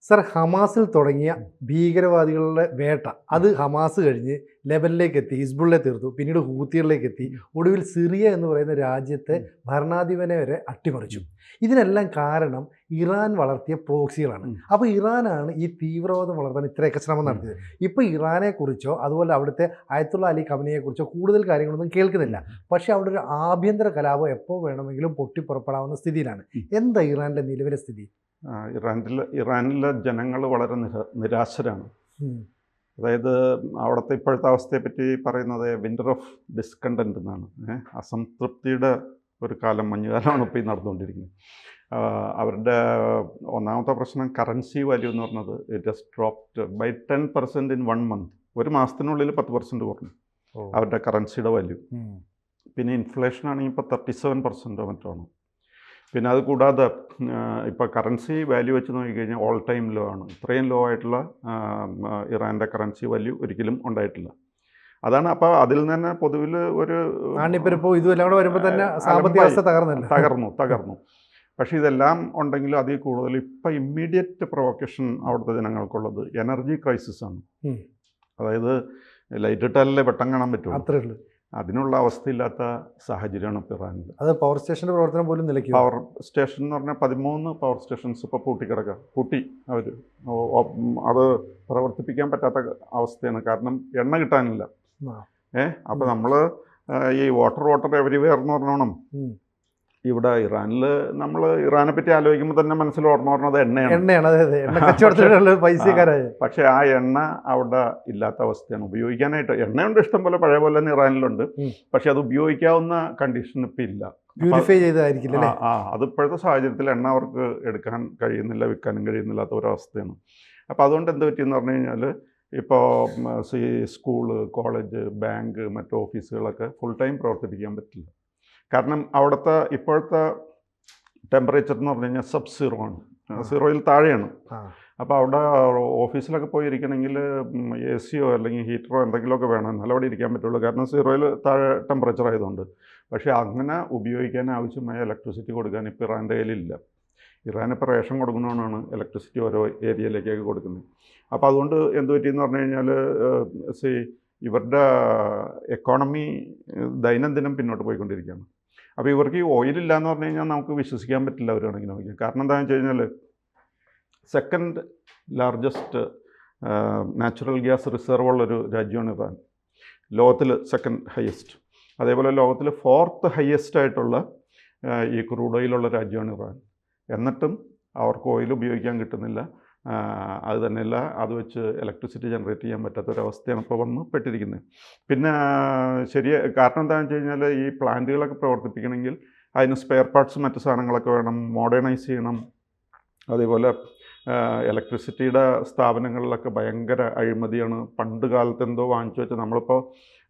Sir, ഹമാസിൽ തുടങ്ങിയ ഭീകരവാദികളുടെ വേട്ട അത് ഹമാസ് കഴിഞ്ഞ് ലെബനിലേക്ക് എത്തി, ഹിസ്ബുള്ളിനെ തീർത്തു, പിന്നീട് ഹൂത്തികളിലേക്ക് എത്തി, ഒടുവിൽ സിറിയ എന്ന് പറയുന്ന രാജ്യത്തെ ഭരണാധിപനെ വരെ അട്ടിമറിച്ചു. ഇതിനെല്ലാം കാരണം ഇറാൻ വളർത്തിയ പ്രോക്സികളാണ്. അപ്പോൾ ഇറാനാണ് ഈ തീവ്രവാദം വളർത്താൻ ഇത്രയൊക്കെ ശ്രമം നടത്തിയത്. ഇപ്പോൾ ഇറാനെക്കുറിച്ചോ അതുപോലെ അവിടുത്തെ അയത്തുള്ള അലി ഖമനിയെക്കുറിച്ചോ കൂടുതൽ കാര്യങ്ങളൊന്നും കേൾക്കുന്നില്ല. പക്ഷേ അവിടെ ഒരു ആഭ്യന്തര കലാപം എപ്പോൾ വേണമെങ്കിലും പൊട്ടിപ്പുറപ്പെടാവുന്ന സ്ഥിതിയിലാണ്. എന്താ ഇറാൻ്റെ നിലവിലെ സ്ഥിതി? ഇറാനിലെ ജനങ്ങൾ വളരെ നിരാശരാണ്. അതായത് അവിടുത്തെ ഇപ്പോഴത്തെ അവസ്ഥയെപ്പറ്റി പറയുന്നത് വിൻ്റർ ഓഫ് ഡിസ്കണ്ടൻറ്റ് എന്നാണ്. അസംതൃപ്തിയുടെ ഒരു കാലം, മഞ്ഞുകാലമാണ് ഇപ്പോൾ ഈ നടന്നുകൊണ്ടിരിക്കുന്നത്. അവരുടെ ഒന്നാമത്തെ പ്രശ്നം കറൻസി വാല്യൂ എന്ന് പറഞ്ഞത് it has dropped by 10% in 1 month. ഒരു മാസത്തിനുള്ളിൽ 10% കുറഞ്ഞു അവരുടെ കറൻസിയുടെ വാല്യൂ. പിന്നെ ഇൻഫ്ലേഷൻ ആണെങ്കിൽ ഇപ്പോൾ 37% മറ്റാണ്. പിന്നെ അത് കൂടാതെ ഇപ്പോൾ കറൻസി വാല്യൂ വെച്ച് നോക്കിക്കഴിഞ്ഞാൽ ഓൾ ടൈം ലോ ആണ്. ഇത്രയും ലോ ആയിട്ടുള്ള ഇറാൻ്റെ കറൻസി വാല്യൂ ഒരിക്കലും ഉണ്ടായിട്ടില്ല. അതാണ്. അപ്പോൾ അതിൽ നിന്ന് തന്നെ പൊതുവിൽ ഒരു തകർന്നു. പക്ഷേ ഇതെല്ലാം ഉണ്ടെങ്കിലും അതിൽ കൂടുതൽ ഇപ്പം ഇമ്മീഡിയറ്റ് പ്രൊവക്കേഷൻ അവിടുത്തെ ജനങ്ങൾക്കുള്ളത് എനർജി ക്രൈസിസ് ആണ്. അതായത് ലൈറ്റ് ഇട്ടാലല്ലേ വെട്ടം കാണാൻ പറ്റും, അത്രേ ഉള്ളൂ. അതിനുള്ള അവസ്ഥയില്ലാത്ത സാഹചര്യമാണ് ഇപ്പോൾ ഇറാനിൽ. അത് പവർ സ്റ്റേഷൻ്റെ പ്രവർത്തനം പോലും നിലയ്ക്കും. പവർ സ്റ്റേഷൻ എന്ന് പറഞ്ഞാൽ 13 പവർ സ്റ്റേഷൻസ് ഇപ്പോൾ പൂട്ടി അവർ അത് പ്രവർത്തിപ്പിക്കാൻ പറ്റാത്ത അവസ്ഥയാണ്. കാരണം എണ്ണ കിട്ടാനില്ല. അപ്പോൾ നമ്മൾ ഈ വാട്ടർ എവരിവെയർ എന്ന് പറഞ്ഞോണം. ഇവിടെ ഇറാനിൽ നമ്മൾ ഇറാനെ പറ്റി ആലോചിക്കുമ്പോൾ തന്നെ മനസ്സിൽ ഓർമ്മ പറഞ്ഞത് എണ്ണയാണ്. പക്ഷേ ആ എണ്ണ അവിടെ ഇല്ലാത്ത അവസ്ഥയാണ്. ഉപയോഗിക്കാനായിട്ട് എണ്ണയുണ്ട്, ഇഷ്ടം പോലെ, പഴയ പോലെ തന്നെ ഇറാനിലുണ്ട്. പക്ഷെ അത് ഉപയോഗിക്കാവുന്ന കണ്ടീഷൻ ഇപ്പം ഇല്ല. പ്യൂരിഫൈ ചെയ്തായിരിക്കില്ല. അത് ഇപ്പോഴത്തെ സാഹചര്യത്തിൽ എണ്ണ അവർക്ക് എടുക്കാൻ കഴിയുന്നില്ല, വിൽക്കാനും കഴിയുന്നില്ലാത്ത ഒരവസ്ഥയാണ്. അപ്പോൾ അതുകൊണ്ട് എന്ത് പറ്റിയെന്ന് പറഞ്ഞു കഴിഞ്ഞാൽ ഇപ്പോൾ സ്കൂള്, കോളേജ്, ബാങ്ക്, മറ്റു ഓഫീസുകളൊക്കെ ഫുൾ ടൈം പ്രവർത്തിപ്പിക്കാൻ പറ്റില്ല. കാരണം അവിടുത്തെ ഇപ്പോഴത്തെ ടെമ്പറേച്ചർ എന്ന് പറഞ്ഞു കഴിഞ്ഞാൽ സബ്-സീറോ ആണ്, സീറോയിൽ താഴെയാണ്. അപ്പോൾ അവിടെ ഓഫീസിലൊക്കെ പോയിരിക്കണമെങ്കിൽ AC അല്ലെങ്കിൽ ഹീറ്ററോ എന്തെങ്കിലുമൊക്കെ വേണം, എന്നാലും അവിടെ ഇരിക്കാൻ പറ്റുള്ളൂ. കാരണം സീറോയിൽ താഴെ ടെമ്പറേച്ചർ ആയതുകൊണ്ട്. പക്ഷേ അങ്ങനെ ഉപയോഗിക്കാൻ ആവശ്യമായ ഇലക്ട്രിസിറ്റി കൊടുക്കാൻ ഇപ്പോൾ ഇറാൻ്റെ കയ്യിലില്ല. ഇറാൻ ഇപ്പോൾ റേഷൻ കൊടുക്കുന്നതുകൊണ്ടാണ് ഇലക്ട്രിസിറ്റി ഓരോ ഏരിയയിലേക്കൊക്കെ കൊടുക്കുന്നത്. അപ്പോൾ അതുകൊണ്ട് എന്ത് പറ്റിയെന്ന് പറഞ്ഞു കഴിഞ്ഞാൽ ഇവരുടെ എക്കോണമി ദൈനംദിനം പിന്നോട്ട് പോയിക്കൊണ്ടിരിക്കുകയാണ്. അപ്പോൾ ഇവർക്ക് ഈ ഓയിലില്ല എന്ന് പറഞ്ഞു കഴിഞ്ഞാൽ നമുക്ക് വിശ്വസിക്കാൻ പറ്റില്ല അവരാണെങ്കിൽ നോക്കിയാൽ. കാരണം എന്താണെന്ന് വെച്ച് കഴിഞ്ഞാൽ second largest natural gas reserve ഉള്ളൊരു രാജ്യമാണ് ഇറാൻ. ലോകത്തിൽ സെക്കൻഡ് ഹയസ്റ്റ്. അതേപോലെ ലോകത്തിൽ 4th ഹയസ്റ്റ് ആയിട്ടുള്ള ഈ ക്രൂഡ് ഓയിലുള്ള രാജ്യമാണ് ഇറാൻ. എന്നിട്ടും അവർക്ക് ഓയിൽ ഉപയോഗിക്കാൻ കിട്ടുന്നില്ല. അത് തന്നെയല്ല, അത് വെച്ച് ഇലക്ട്രിസിറ്റി ജനറേറ്റ് ചെയ്യാൻ പറ്റാത്തൊരവസ്ഥയാണ് ഇപ്പോൾ വന്ന് പെട്ടിരിക്കുന്നത്. പിന്നെ കാരണം എന്താണെന്ന് വെച്ച് കഴിഞ്ഞാൽ ഈ പ്ലാന്റുകളൊക്കെ പ്രവർത്തിപ്പിക്കണമെങ്കിൽ അതിന് സ്പെയർ പാർട്സ് മറ്റു സാധനങ്ങളൊക്കെ വേണം, മോഡേണൈസ് ചെയ്യണം. അതേപോലെ ഇലക്ട്രിസിറ്റിയുടെ സ്ഥാപനങ്ങളിലൊക്കെ ഭയങ്കര അഴിമതിയാണ്. പണ്ട് കാലത്ത് എന്തോ വാങ്ങിച്ചു വെച്ചാൽ നമ്മളിപ്പോൾ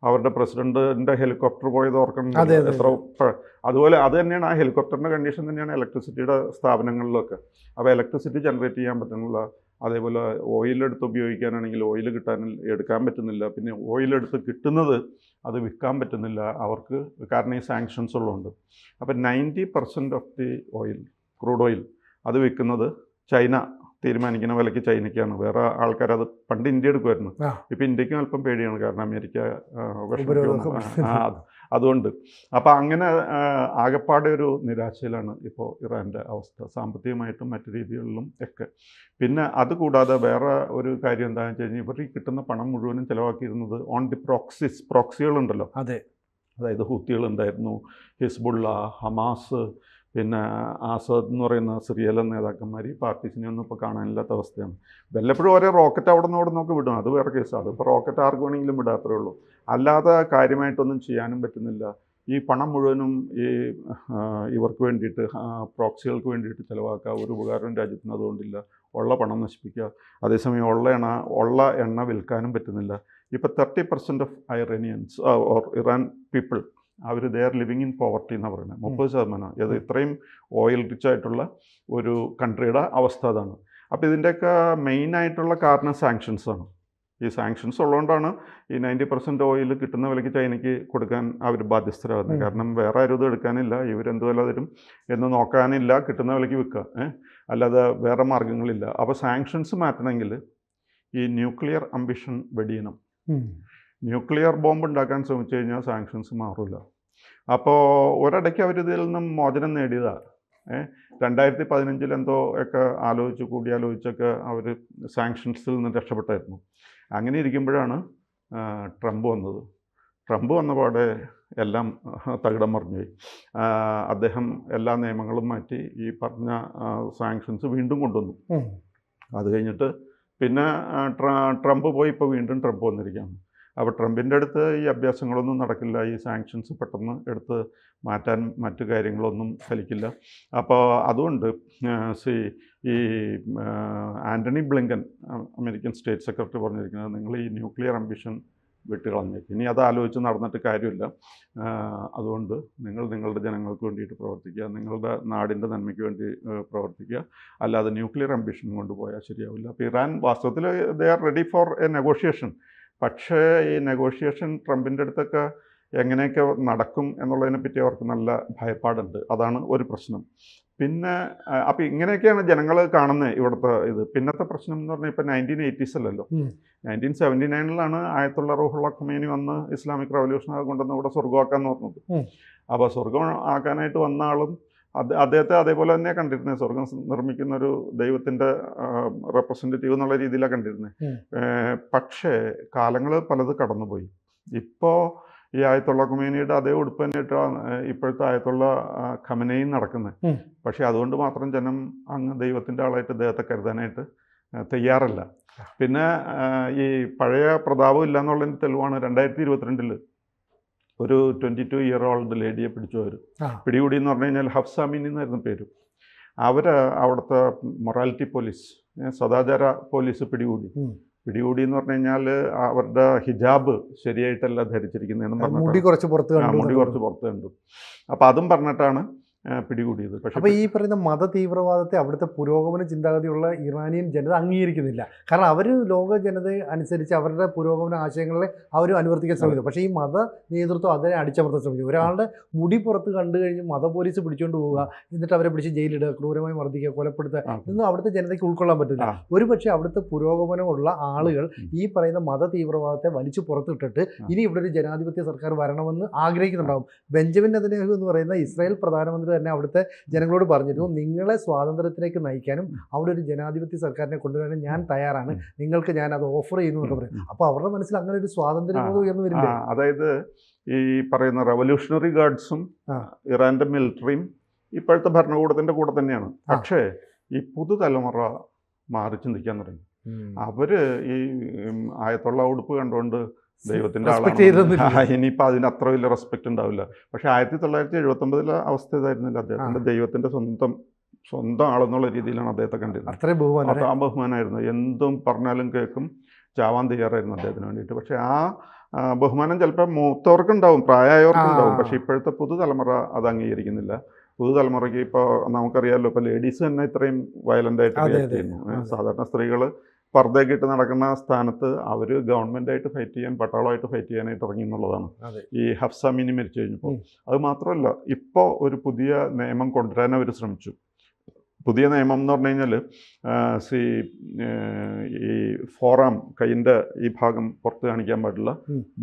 അവരുടെ പ്രസിഡൻറ്റിൻ്റെ ഹെലികോപ്റ്റർ പോയത് ഓർക്കണം എത്ര. അതുപോലെ അത് തന്നെയാണ്, ആ ഹെലികോപ്റ്ററിൻ്റെ കണ്ടീഷൻ തന്നെയാണ് ഇലക്ട്രിസിറ്റിയുടെ സ്ഥാപനങ്ങളിലൊക്കെ. അപ്പോൾ ഇലക്ട്രിസിറ്റി ജനറേറ്റ് ചെയ്യാൻ പറ്റുന്നില്ല. അതേപോലെ ഓയിലെടുത്ത് ഉപയോഗിക്കാനാണെങ്കിൽ ഓയിൽ എടുക്കാൻ പറ്റുന്നില്ല. പിന്നെ ഓയിലെടുത്ത് കിട്ടുന്നത് അത് വിൽക്കാൻ പറ്റുന്നില്ല അവർക്ക്, കാരണം ഈ സാങ്ഷൻസ് ഉള്ളതുകൊണ്ട്. അപ്പോൾ 90% of the oil, crude oil, അത് വിൽക്കുന്നത് ചൈന തീരുമാനിക്കുന്ന വിലയ്ക്ക് ചൈനയ്ക്കാണ്. വേറെ ആൾക്കാരത് പണ്ട് ഇന്ത്യ എടുക്കുമായിരുന്നു. ഇപ്പോൾ ഇന്ത്യക്കും അല്പം പേടിയാണ്, കാരണം അമേരിക്ക അതുകൊണ്ട്. അപ്പോൾ അങ്ങനെ ആകെപ്പാടെ ഒരു നിരാശയിലാണ് ഇപ്പോൾ ഇറാൻ്റെ അവസ്ഥ, സാമ്പത്തികമായിട്ടും മറ്റു രീതികളിലും ഒക്കെ. പിന്നെ അതുകൂടാതെ വേറെ ഒരു കാര്യം എന്താണെന്ന് വെച്ച് കഴിഞ്ഞാൽ ഇവർ ഈ കിട്ടുന്ന പണം മുഴുവനും ചിലവാക്കിയിരുന്നത് ഓൺ ദി പ്രോക്സികളുണ്ടല്ലോ. അതായത് ഹൂത്തികളുണ്ടായിരുന്നു, ഹിസ്ബുള്ള, ഹമാസ്, പിന്നെ ആസാദ് എന്ന് പറയുന്ന സിറിയയിലെ നേതാക്കന്മാർ. ഈ പാർട്ടീസിനെ ഒന്നും ഇപ്പോൾ കാണാനില്ലാത്ത അവസ്ഥയാണ്. വല്ലപ്പോഴും ഓരോ റോക്കറ്റ് അവിടെ നിന്നൊക്കെ വിടും, അത് വേറെ കേസാണ്. അതിപ്പോൾ റോക്കറ്റ് ആർക്ക് വേണമെങ്കിലും വിടാത്രേ ഉള്ളൂ. അല്ലാതെ കാര്യമായിട്ടൊന്നും ചെയ്യാനും പറ്റുന്നില്ല. ഈ പണം മുഴുവനും ഇവർക്ക് വേണ്ടിയിട്ട്, പ്രോക്സികൾക്ക് വേണ്ടിയിട്ട് ചിലവാക്കുക. ഒരു ഉപകാരം രാജ്യത്തിന് അതുകൊണ്ടില്ല. ഉള്ള പണം നശിപ്പിക്കുക. അതേസമയം ഉള്ള എണ്ണ വിൽക്കാനും പറ്റുന്നില്ല. ഇപ്പോൾ 30% of Iranians or Iran people അവർ they are living in poverty എന്നാണ് പറയുന്നത്. 30%. അത് ഇത്രയും ഓയിൽ റിച്ച് ആയിട്ടുള്ള ഒരു കൺട്രിയുടെ അവസ്ഥ അതാണ്. അപ്പോൾ ഇതിൻ്റെയൊക്കെ മെയിനായിട്ടുള്ള കാരണം സാങ്ഷൻസാണ്. ഈ സാങ്ഷൻസ് ഉള്ളതുകൊണ്ടാണ് ഈ 90% ഓയിൽ കിട്ടുന്ന വിലയ്ക്ക് ചൈനയ്ക്ക് കൊടുക്കാൻ അവർ ബാധ്യസ്ഥരാകുന്നത്. കാരണം വേറെ ആരും ഇത് എടുക്കാനില്ല, ഇവരെന്ത് വില തരും എന്ന് നോക്കാനില്ല, കിട്ടുന്ന വിലയ്ക്ക് വിൽക്കുക. അല്ലാതെ വേറെ മാർഗ്ഗങ്ങളില്ല. അപ്പോൾ സാങ്ഷൻസ് മാറ്റണമെങ്കിൽ ഈ ന്യൂക്ലിയർ അംബിഷൻ വെടിയണം. ന്യൂക്ലിയർ ബോംബ് ഉണ്ടാക്കാൻ ശ്രമിച്ചു കഴിഞ്ഞാൽ സാങ്ഷൻസ് മാറില്ല. അപ്പോൾ ഒരിടയ്ക്ക് അവരിതിൽ നിന്നും മോചനം നേടിയതാണ്. 2015 എന്തോ ഒക്കെ കൂടിയാലോചിച്ചൊക്കെ അവർ സാങ്ഷൻസിൽ നിന്ന് രക്ഷപ്പെട്ടായിരുന്നു. അങ്ങനെ ഇരിക്കുമ്പോഴാണ് ട്രംപ് വന്നത്. ട്രംപ് വന്നപാടെ എല്ലാം തകിടം മറിഞ്ഞുപോയി. അദ്ദേഹം എല്ലാ നിയമങ്ങളും മാറ്റി ഈ പറഞ്ഞ സാങ്ഷൻസ് വീണ്ടും കൊണ്ടുവന്നു. അത് കഴിഞ്ഞിട്ട് പിന്നെ ട്രംപ് പോയി, ഇപ്പോൾ വീണ്ടും ട്രംപ് വന്നിരിക്കുകയാണ്. അപ്പോൾ ട്രംപിൻ്റെ അടുത്ത് ഈ അഭ്യാസങ്ങളൊന്നും നടക്കില്ല. ഈ സാങ്ഷൻസ് പെട്ടെന്ന് എടുത്ത് മാറ്റാൻ മറ്റു കാര്യങ്ങളൊന്നും ഫലിക്കില്ല. അപ്പോൾ അതുകൊണ്ട് ഈ Antony Blinken, American state secretary, പറഞ്ഞിരിക്കുന്നത് നിങ്ങൾ ഈ ന്യൂക്ലിയർ അംബിഷൻ വിട്ടുകളഞ്ഞേക്കും. ഇനി അത് ആലോചിച്ച് നടന്നിട്ട് കാര്യമില്ല. അതുകൊണ്ട് നിങ്ങൾ നിങ്ങളുടെ ജനങ്ങൾക്ക് വേണ്ടിയിട്ട് പ്രവർത്തിക്കുക, നിങ്ങളുടെ നാടിൻ്റെ നന്മയ്ക്ക് വേണ്ടി പ്രവർത്തിക്കുക, അല്ലാതെ ന്യൂക്ലിയർ അംബിഷൻ കൊണ്ടുപോയാൽ ശരിയാവില്ല. അപ്പോൾ ഇറാൻ വാസ്തവത്തിൽ they are ready for A negotiation. പക്ഷേ ഈ നെഗോഷിയേഷൻ ട്രംപിൻ്റെ അടുത്തൊക്കെ എങ്ങനെയൊക്കെ നടക്കും എന്നുള്ളതിനെപ്പറ്റി അവർക്ക് നല്ല ഭയപ്പാടുണ്ട്. അതാണ് ഒരു പ്രശ്നം. പിന്നെ അപ്പോൾ ഇങ്ങനെയൊക്കെയാണ് ജനങ്ങൾ കാണുന്നത് ഇവിടുത്തെ ഇത്. പിന്നത്തെ പ്രശ്നം എന്ന് പറഞ്ഞാൽ ഇപ്പോൾ 1980s അല്ലല്ലോ, 1979 ആയത്തുള്ള റൂഹുള്ള ഖുമൈനി വന്ന് ഇസ്ലാമിക് റവല്യൂഷൻ കൊണ്ടുവന്ന് ഇവിടെ സ്വർഗമാക്കാന്ന് പറഞ്ഞത്. അപ്പോൾ സ്വർഗം ആക്കാനായിട്ട് വന്ന ആളും അദ്ദേഹത്തെ അതേപോലെ തന്നെ കണ്ടിരുന്നത്. സ്വർഗം നിർമ്മിക്കുന്ന ഒരു ദൈവത്തിൻ്റെ റെപ്രസെൻറ്റേറ്റീവ് എന്നുള്ള രീതിയിലാണ് കണ്ടിരുന്നത്. പക്ഷേ കാലങ്ങൾ പലത് കടന്നുപോയി. ഇപ്പോൾ ഈ ആയത്തുള്ള ഖുമൈനിയുടെ അതേ ഉടുപ്പ് തന്നെയിട്ടാണ് ഇപ്പോഴത്തെ ആയത്തുള്ള ഖമനയും നടക്കുന്നത്. പക്ഷേ അതുകൊണ്ട് മാത്രം ജനം അങ്ങ് ദൈവത്തിൻ്റെ ആളായിട്ട് അദ്ദേഹത്തെ കരുതാനായിട്ട് തയ്യാറല്ല. പിന്നെ ഈ പഴയ പ്രതാപം ഇല്ല എന്നുള്ളതിൻ്റെ തെളിവാണ് 2022 ഒരു 22-year-old ലേഡിയെ പിടിച്ചു. അവർ പിടികൂടി എന്ന് പറഞ്ഞു കഴിഞ്ഞാൽ ഹഫ്സ അമീനി എന്നായിരുന്നു പേര്. അവർ അവിടുത്തെ മൊറാലിറ്റി പോലീസ്, സദാചാര പോലീസ് പിടികൂടി എന്ന് പറഞ്ഞു കഴിഞ്ഞാൽ അവരുടെ ഹിജാബ് ശരിയായിട്ടല്ല ധരിച്ചിരിക്കുന്നതെന്ന് പറഞ്ഞു, മുടി കുറച്ച് പുറത്ത് കണ്ടു. അപ്പോൾ അതും പറഞ്ഞിട്ടാണ് പിടികൂടിയത്. അപ്പോൾ ഈ പറയുന്ന മത തീവ്രവാദത്തെ അവിടുത്തെ പുരോഗമന ചിന്താഗതിയുള്ള ഇറാനിയൻ ജനത അംഗീകരിക്കുന്നില്ല. കാരണം അവർ ലോക ജനത അനുസരിച്ച് അവരുടെ പുരോഗമന ആശയങ്ങളെ അവർ അനുവർത്തിക്കാൻ ശ്രമിക്കുന്നു. പക്ഷേ ഈ മത നേതൃത്വം അതിനെ അടിച്ചമർത്താൻ ശ്രമിക്കും. ഒരാളുടെ മുടി പുറത്ത് കണ്ടു കഴിഞ്ഞ് മത പോലീസ് പിടിച്ചുകൊണ്ട് പോവുക, എന്നിട്ട് അവരെ പിടിച്ച് ജയിലിടുക, ക്രൂരമായി മർദ്ദിക്കുക, കൊലപ്പെടുത്തുക, ഇതൊന്നും അവിടുത്തെ ജനതയ്ക്ക് ഉൾക്കൊള്ളാൻ പറ്റില്ല. ഒരുപക്ഷെ അവിടുത്തെ പുരോഗമനമുള്ള ആളുകൾ ഈ പറയുന്ന മത തീവ്രവാദത്തെ വലിച്ചു പുറത്തിട്ടിട്ട് ഇനി ഇവിടെ ഒരു ജനാധിപത്യ സർക്കാർ വരണമെന്ന് ആഗ്രഹിക്കുന്നുണ്ടാവും. ബെഞ്ചമിൻ നെതന്യാഹു എന്ന് പറയുന്ന ഇസ്രായേൽ പ്രധാനമന്ത്രി തന്നെ അവിടുത്തെ ജനങ്ങളോട് പറഞ്ഞിരുന്നു, നിങ്ങളെ സ്വാതന്ത്ര്യത്തിലേക്ക് നയിക്കാനും അവിടെ ഒരു ജനാധിപത്യ സർക്കാരിനെ കൊണ്ടുവരാനും ഞാൻ തയ്യാറാണ്, നിങ്ങൾക്ക് ഞാൻ അത് ഓഫർ ചെയ്യുന്നു എന്നൊക്കെ പറയും. അപ്പോൾ അവരുടെ മനസ്സിൽ അങ്ങനെ ഒരു സ്വാതന്ത്ര്യബോധം ഉയർന്നു വരില്ലേ? അതായത് ഈ പറയുന്ന റവല്യൂഷണറി ഗാർഡ്സും ഇറാന്റെ മിലിറ്ററിയും ഇപ്പോഴത്തെ ഭരണകൂടത്തിന്റെ കൂടെ തന്നെയാണ്. പക്ഷേ ഈ പുതുതലമുറ മാറി ചിന്തിക്കാൻ തുടങ്ങി. അവര് ഈ ആയത്തുള്ള ഉടുപ്പ് കണ്ടുകൊണ്ട് ദൈവത്തിൻ്റെ ആളാണ്, ഇനിയിപ്പോൾ അതിന് അത്ര വലിയ റെസ്പെക്റ്റ് ഉണ്ടാവില്ല. പക്ഷേ 1979 അവസ്ഥ ഇതായിരുന്നില്ല. അദ്ദേഹത്തിൻ്റെ ദൈവത്തിൻ്റെ സ്വന്തം ആളെന്നുള്ള രീതിയിലാണ് അദ്ദേഹത്തെ കണ്ടിരുന്നത്. അത്രയും ബഹുമാനമായിരുന്നു. എന്തും പറഞ്ഞാലും കേൾക്കും, ചാവാൻ തയ്യാറായിരുന്നു അദ്ദേഹത്തിന് വേണ്ടിയിട്ട്. പക്ഷേ ആ ബഹുമാനം ചിലപ്പോൾ മൂത്തവർക്കുണ്ടാവും, പ്രായമായവർക്കുണ്ടാവും. പക്ഷേ ഇപ്പോഴത്തെ പുതുതലമുറ അത് അംഗീകരിക്കുന്നില്ല. പുതുതലമുറയ്ക്ക് ഇപ്പോൾ നമുക്കറിയാമല്ലോ, ഇപ്പോൾ ലേഡീസ് തന്നെ ഇത്രയും വയലൻ്റായിട്ട് റിയാക്ട് ചെയ്യുന്നു. സാധാരണ സ്ത്രീകൾ പർദ്ദയൊക്കെ ഇട്ട് നടക്കുന്ന സ്ഥാനത്ത് അവർ ഗവൺമെൻറ്റായിട്ട് ഫൈറ്റ് ചെയ്യാൻ, പട്ടാളമായിട്ട് ഫൈറ്റ് ചെയ്യാനായിട്ട് ഇറങ്ങി എന്നുള്ളതാണ് ഈ ഹഫ്സ അമീനി മരിച്ചു കഴിഞ്ഞപ്പോൾ. അത് മാത്രമല്ല, ഇപ്പോൾ ഒരു പുതിയ നിയമം കൊണ്ടുവരാൻ അവർ ശ്രമിച്ചു. പുതിയ നിയമം എന്ന് പറഞ്ഞു കഴിഞ്ഞാൽ ഈ ഫോറാം, കൈയിൻ്റെ ഈ ഭാഗം പുറത്ത് കാണിക്കാൻ പാടില്ല,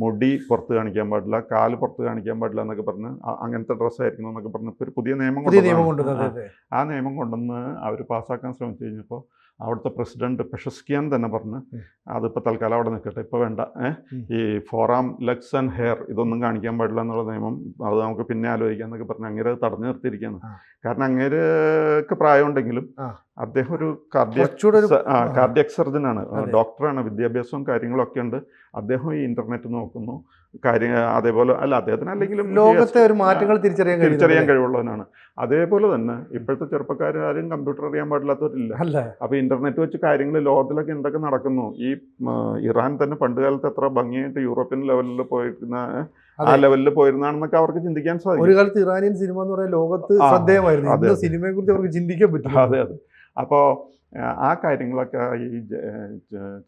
മുടി പുറത്ത് കാണിക്കാൻ പാടില്ല, കാല് പുറത്ത് കാണിക്കാൻ പാടില്ല എന്നൊക്കെ പറഞ്ഞ് അങ്ങനത്തെ ഡ്രസ്സായിരിക്കണം എന്നൊക്കെ പറഞ്ഞ് ഇപ്പോൾ ഒരു പുതിയ നിയമം കൊണ്ടുവന്നു. ആ നിയമം കൊണ്ടുവന്ന് അവർ പാസ്സാക്കാൻ ശ്രമിച്ചു കഴിഞ്ഞപ്പോൾ അവിടുത്തെ പ്രസിഡന്റ് പെഷസ്കിയാൻ തന്നെ പറഞ്ഞ് അതിപ്പോൾ തൽക്കാലം അവിടെ നിൽക്കട്ടെ, ഇപ്പോൾ വേണ്ട, ഈ ഫോറാം, ലെഗ്സ് ആൻഡ് ഹെയർ ഇതൊന്നും കാണിക്കാൻ പാടില്ല എന്നുള്ള നിയമം അത് നമുക്ക് പിന്നെ ആലോചിക്കാം എന്നൊക്കെ പറഞ്ഞ് അങ്ങേര് തടഞ്ഞു നിർത്തിയിരിക്കുകയാണ്. കാരണം അങ്ങേർക്ക് പ്രായമുണ്ടെങ്കിലും അദ്ദേഹം ഒരു കാർഡിയക് സർജനാണ്, ഡോക്ടറാണ്, വിദ്യാഭ്യാസവും കാര്യങ്ങളൊക്കെ ഉണ്ട്. അദ്ദേഹം ഈ ഇന്റർനെറ്റ് നോക്കുന്നു, അതേപോലെ അല്ല അദ്ദേഹത്തിന് അല്ലെങ്കിലും ലോകത്തെ ഒരു മാറ്റങ്ങൾ തിരിച്ചറിയാൻ കഴിവുള്ളവനാണ്. അതേപോലെ തന്നെ ഇപ്പോഴത്തെ ചെറുപ്പക്കാരും കമ്പ്യൂട്ടർ അറിയാൻ പാടില്ലാത്തവരില്ല. അപ്പോൾ ഇന്റർനെറ്റ് വെച്ച് കാര്യങ്ങൾ ലോകത്തിലൊക്കെ എന്തൊക്കെ നടക്കുന്നു, ഈ ഇറാൻ തന്നെ പണ്ട് കാലത്ത് എത്ര ഭംഗിയായിട്ട് യൂറോപ്യൻ ലെവലിൽ പോയിരുന്ന ആ ലെവലിൽ പോയിരുന്നാണെന്നൊക്കെ അവർക്ക് ചിന്തിക്കാൻ സാധിക്കും. ഒരു കാലത്ത് ഇറാനിയൻ സിനിമ എന്ന് പറയുന്ന ലോകത്ത് ശ്രദ്ധേയമായിരുന്നു. സിനിമയെ കുറിച്ച് അവർക്ക് ചിന്തിക്കാൻ പറ്റും. അതെ. അപ്പോൾ ആ കാര്യങ്ങളൊക്കെ ഈ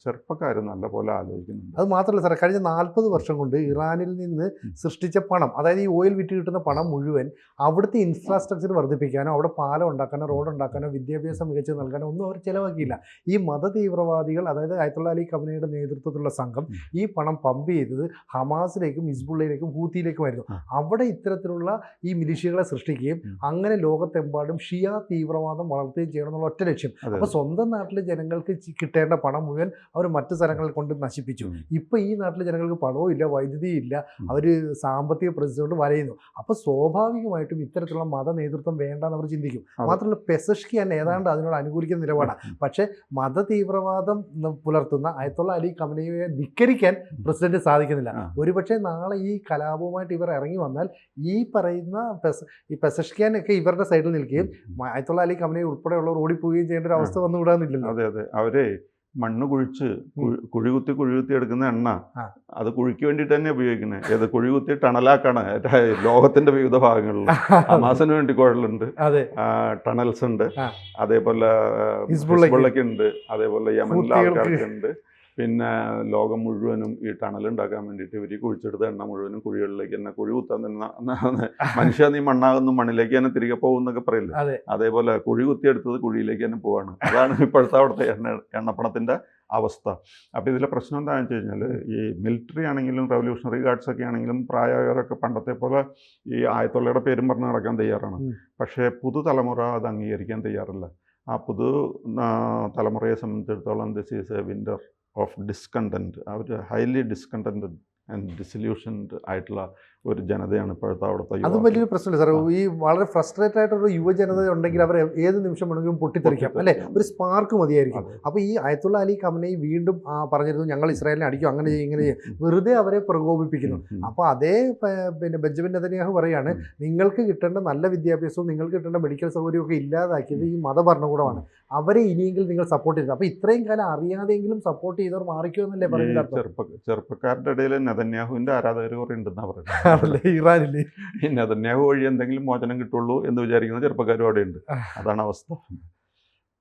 ചെറുപ്പക്കാർ നല്ലപോലെ ആലോചിക്കുന്നുണ്ട്. അത് മാത്രമല്ല സാറേ, കഴിഞ്ഞ 40 വർഷം കൊണ്ട് ഇറാനിൽ നിന്ന് സൃഷ്ടിച്ച പണം, അതായത് ഈ ഓയിൽ വിറ്റ് കിട്ടുന്ന പണം മുഴുവൻ അവിടുത്തെ ഇൻഫ്രാസ്ട്രക്ചർ വർദ്ധിപ്പിക്കാനോ അവിടെ പാലം ഉണ്ടാക്കാനോ റോഡ് ഉണ്ടാക്കാനോ വിദ്യാഭ്യാസം മികച്ചു നൽകാനോ ഒന്നും അവർ ചിലവാക്കിയില്ല. ഈ മത തീവ്രവാദികൾ, അതായത് അയത്തുള്ള അലി ഖമനയുടെ നേതൃത്വത്തിലുള്ള സംഘം ഈ പണം പമ്പ് ചെയ്തത് ഹമാസിലേക്കും ഹിസ്ബുള്ളയിലേക്കും ഹൂത്തിയിലേക്കുമായിരുന്നു. അവിടെ ഇത്തരത്തിലുള്ള ഈ മിലിഷ്യകളെ സൃഷ്ടിക്കുകയും അങ്ങനെ ലോകത്തെമ്പാടും ഷിയ തീവ്രവാദം വളർത്തുകയും ചെയ്യണം എന്നുള്ള ഒറ്റ ലക്ഷ്യം. അപ്പോൾ സ്വന്തം നാട്ടിലെ ജനങ്ങൾക്ക് കിട്ടേണ്ട പണം മുഴുവൻ അവർ മറ്റു സ്ഥലങ്ങളിൽ കൊണ്ട് നശിപ്പിച്ചു. ഇപ്പോൾ ഈ നാട്ടിലെ ജനങ്ങൾക്ക് പണവും ഇല്ല, വൈദ്യുതി ഇല്ല, അവർ സാമ്പത്തിക പ്രതിസന്ധി കൊണ്ട് വലയുന്നു. അപ്പോൾ സ്വാഭാവികമായിട്ടും ഇത്തരത്തിലുള്ള മത നേതൃത്വം വേണ്ടെന്ന് അവർ ചിന്തിക്കും. മാത്രമല്ല പെസഷ്കിയാൻ ഏതാണ്ട് അതിനോട് അനുകൂലിക്കുന്ന നിലപാടാണ്. പക്ഷേ മത തീവ്രവാദം പുലർത്തുന്ന അയത്തുള്ള അലി ഖമനയെ ധിക്കരിക്കാൻ പ്രസിഡന്റ് സാധിക്കുന്നില്ല. ഒരുപക്ഷെ നാളെ ഈ കലാപവുമായിട്ട് ഇവർ ഇറങ്ങി വന്നാൽ ഈ പറയുന്ന പെസഷ്കിയാനൊക്കെ ഇവരുടെ സൈഡിൽ നിൽക്കുകയും അയത്തുള്ള അലി ഖമനയെ ഉൾപ്പെടെയുള്ളവർ ഓടിപ്പോവുകയും ചെയ്യേണ്ട ഒരു അവസ്ഥ വന്നുകൂടാന്നില്ലല്ലോ. അതെ, അവരെ മണ്ണ് കുഴിച്ച് കുഴികുത്തി എടുക്കുന്ന എണ്ണ അത് കുഴിക്ക് വേണ്ടിയിട്ട് തന്നെ ഉപയോഗിക്കുന്നത്. ഏത് കുഴികുത്തി ടണലാക്കാണ് ലോകത്തിന്റെ വിവിധ ഭാഗങ്ങളിൽ. ഹമാസിന് വേണ്ടി കുഴലുണ്ട്, ടണൽസ് ഉണ്ട്, അതേപോലെ ഹിസ്ബുള്ളയ്ക്ക് ഉണ്ട്, അതേപോലെ യമനിലെ ആൾക്കാർക്കുണ്ട്. പിന്നെ ലോകം മുഴുവനും ഈ ടണൽ ഉണ്ടാക്കാൻ വേണ്ടിയിട്ട് ഇവർ കുഴിച്ചെടുത്ത എണ്ണ മുഴുവനും കുഴികളിലേക്ക് തന്നെ കുഴി കുത്താൻ തന്നെ മനുഷ്യ നീ മണ്ണാകുന്നു മണ്ണിലേക്ക് തന്നെ തിരികെ പോകുന്നൊക്കെ പറയില്ല. അതേപോലെ കുഴി കുത്തിയെടുത്തത് കുഴിയിലേക്ക് തന്നെ പോവാണ്. അതാണ് ഇപ്പോഴത്തെ അവിടുത്തെ എണ്ണപ്പണത്തിൻ്റെ അവസ്ഥ. അപ്പോൾ ഇതിലെ പ്രശ്നം എന്താണെന്ന് വെച്ച് കഴിഞ്ഞാൽ ഈ മിലിറ്ററി ആണെങ്കിലും റവല്യൂഷണറി ഗാർഡ്സ് ഒക്കെ ആണെങ്കിലും പ്രായമായവരൊക്കെ പണ്ടത്തെ പോലെ ഈ ആയത്തുള്ളയുടെ പേരും പറഞ്ഞ് നടക്കാൻ തയ്യാറാണ്. പക്ഷേ പുതുതലമുറ അത് അംഗീകരിക്കാൻ തയ്യാറില്ല. ആ പുതു തലമുറയെ സംബന്ധിച്ചിടത്തോളം this is a winter of discontent. അവർ ഹൈലി ഡിസ്കണ്ടൻറ്റഡ് ആൻഡ് ഡിസല്യൂഷൻഡ് ആയിട്ടുള്ള ഒരു ജനതയാണ് ഇപ്പോഴത്തെ അവിടുത്തെ. അതും വലിയൊരു പ്രശ്നമില്ല സാർ. ഈ വളരെ ഫ്രസ്ട്രേറ്റഡ് ആയിട്ടൊരു യുവജനത ഉണ്ടെങ്കിൽ അവർ ഏത് നിമിഷം വേണമെങ്കിലും പൊട്ടിത്തെറിക്കാം, അല്ലേ? ഒരു സ്പാർക്ക് മതിയായിരിക്കും. അപ്പോൾ ഈ അയത്തുള്ള അലി ഖമനയി വീണ്ടും പറഞ്ഞിരുന്നു ഞങ്ങൾ ഇസ്രായേലിനെ അടിക്കും, അങ്ങനെ ചെയ്യും, ഇങ്ങനെ ചെയ്യും, വെറുതെ അവരെ പ്രകോപിപ്പിക്കുന്നു. അപ്പോൾ അതേ പിന്നെ ബെഞ്ചമിൻ നെതന്യാഹു പറയാണ് നിങ്ങൾക്ക് കിട്ടേണ്ട നല്ല വിദ്യാഭ്യാസവും നിങ്ങൾക്ക് കിട്ടേണ്ട മെഡിക്കൽ സൗകര്യമൊക്കെ ഇല്ലാതാക്കിയത് ഈ മതഭരണകൂടമാണ്, അവരെ ഇനിയെങ്കിലും നിങ്ങൾ സപ്പോർട്ട് ചെയ്തത്. അപ്പോൾ ഇത്രയും കാലം അറിയാതെങ്കിലും സപ്പോർട്ട് ചെയ്തവർ മാറിക്കുമെന്നല്ലേ പറയുന്നത്? ചെറുപ്പക്കാരുടെ ഇടയിൽ നെതന്യാഹുവിൻ്റെ ആരാധകർ കുറേ ഉണ്ടെന്നാണ് പറയുന്നത്. ഇറാനില് ഈ നെതന്യാഹു വഴി എന്തെങ്കിലും മോചനം കിട്ടുള്ളൂ എന്ന് വിചാരിക്കുന്ന ചെറുപ്പക്കാരും അവിടെ ഉണ്ട്. അതാണ് അവസ്ഥ.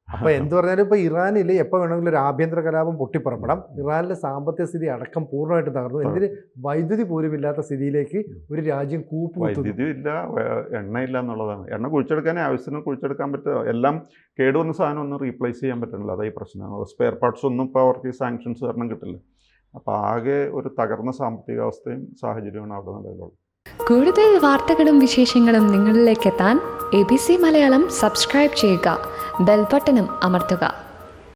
അപ്പോൾ എന്ത് പറഞ്ഞാലും ഇപ്പോൾ ഇറാനിൽ എപ്പോൾ വേണമെങ്കിലും ഒരു ആഭ്യന്തര കലാപം പൊട്ടിപ്പുറപ്പെടാം. ഇറാനിലെ സാമ്പത്തിക സ്ഥിതി അടക്കം പൂർണ്ണമായിട്ട് തകർന്നു. എന്തിന് വൈദ്യുതി പോലും ഇല്ലാത്ത സ്ഥിതിയിലേക്ക് ഒരു രാജ്യം വൈദ്യുതി ഇല്ല, എണ്ണയില്ല എന്നുള്ളതാണ്. എണ്ണ കുഴിച്ചെടുക്കാനേ ആവശ്യത്തിന് കുഴിച്ചെടുക്കാൻ പറ്റുക. എല്ലാം കേടുവന്ന സാധനം ഒന്നും റീപ്ലേസ് ചെയ്യാൻ പറ്റുന്നില്ല. അതായി പ്രശ്നമാണ്. സ്പെയർ പാർട്സ് ഒന്നും ഇപ്പോൾ അവർക്ക് ഈ സാങ്ഷൻസ് കാരണം കിട്ടില്ല. അപ്പോൾ ആകെ ഒരു തകർന്ന സാമ്പത്തികാവസ്ഥയും സാഹചര്യമാണ് അവിടെ നിലവിലുള്ളത്. കൂടുതൽ വാർത്തകളും വിശേഷങ്ങളും നിങ്ങളിലേക്ക് എത്താൻ ABC മലയാളം സബ്സ്ക്രൈബ് ചെയ്യുക, ബെൽ ബട്ടണും അമർത്തുക.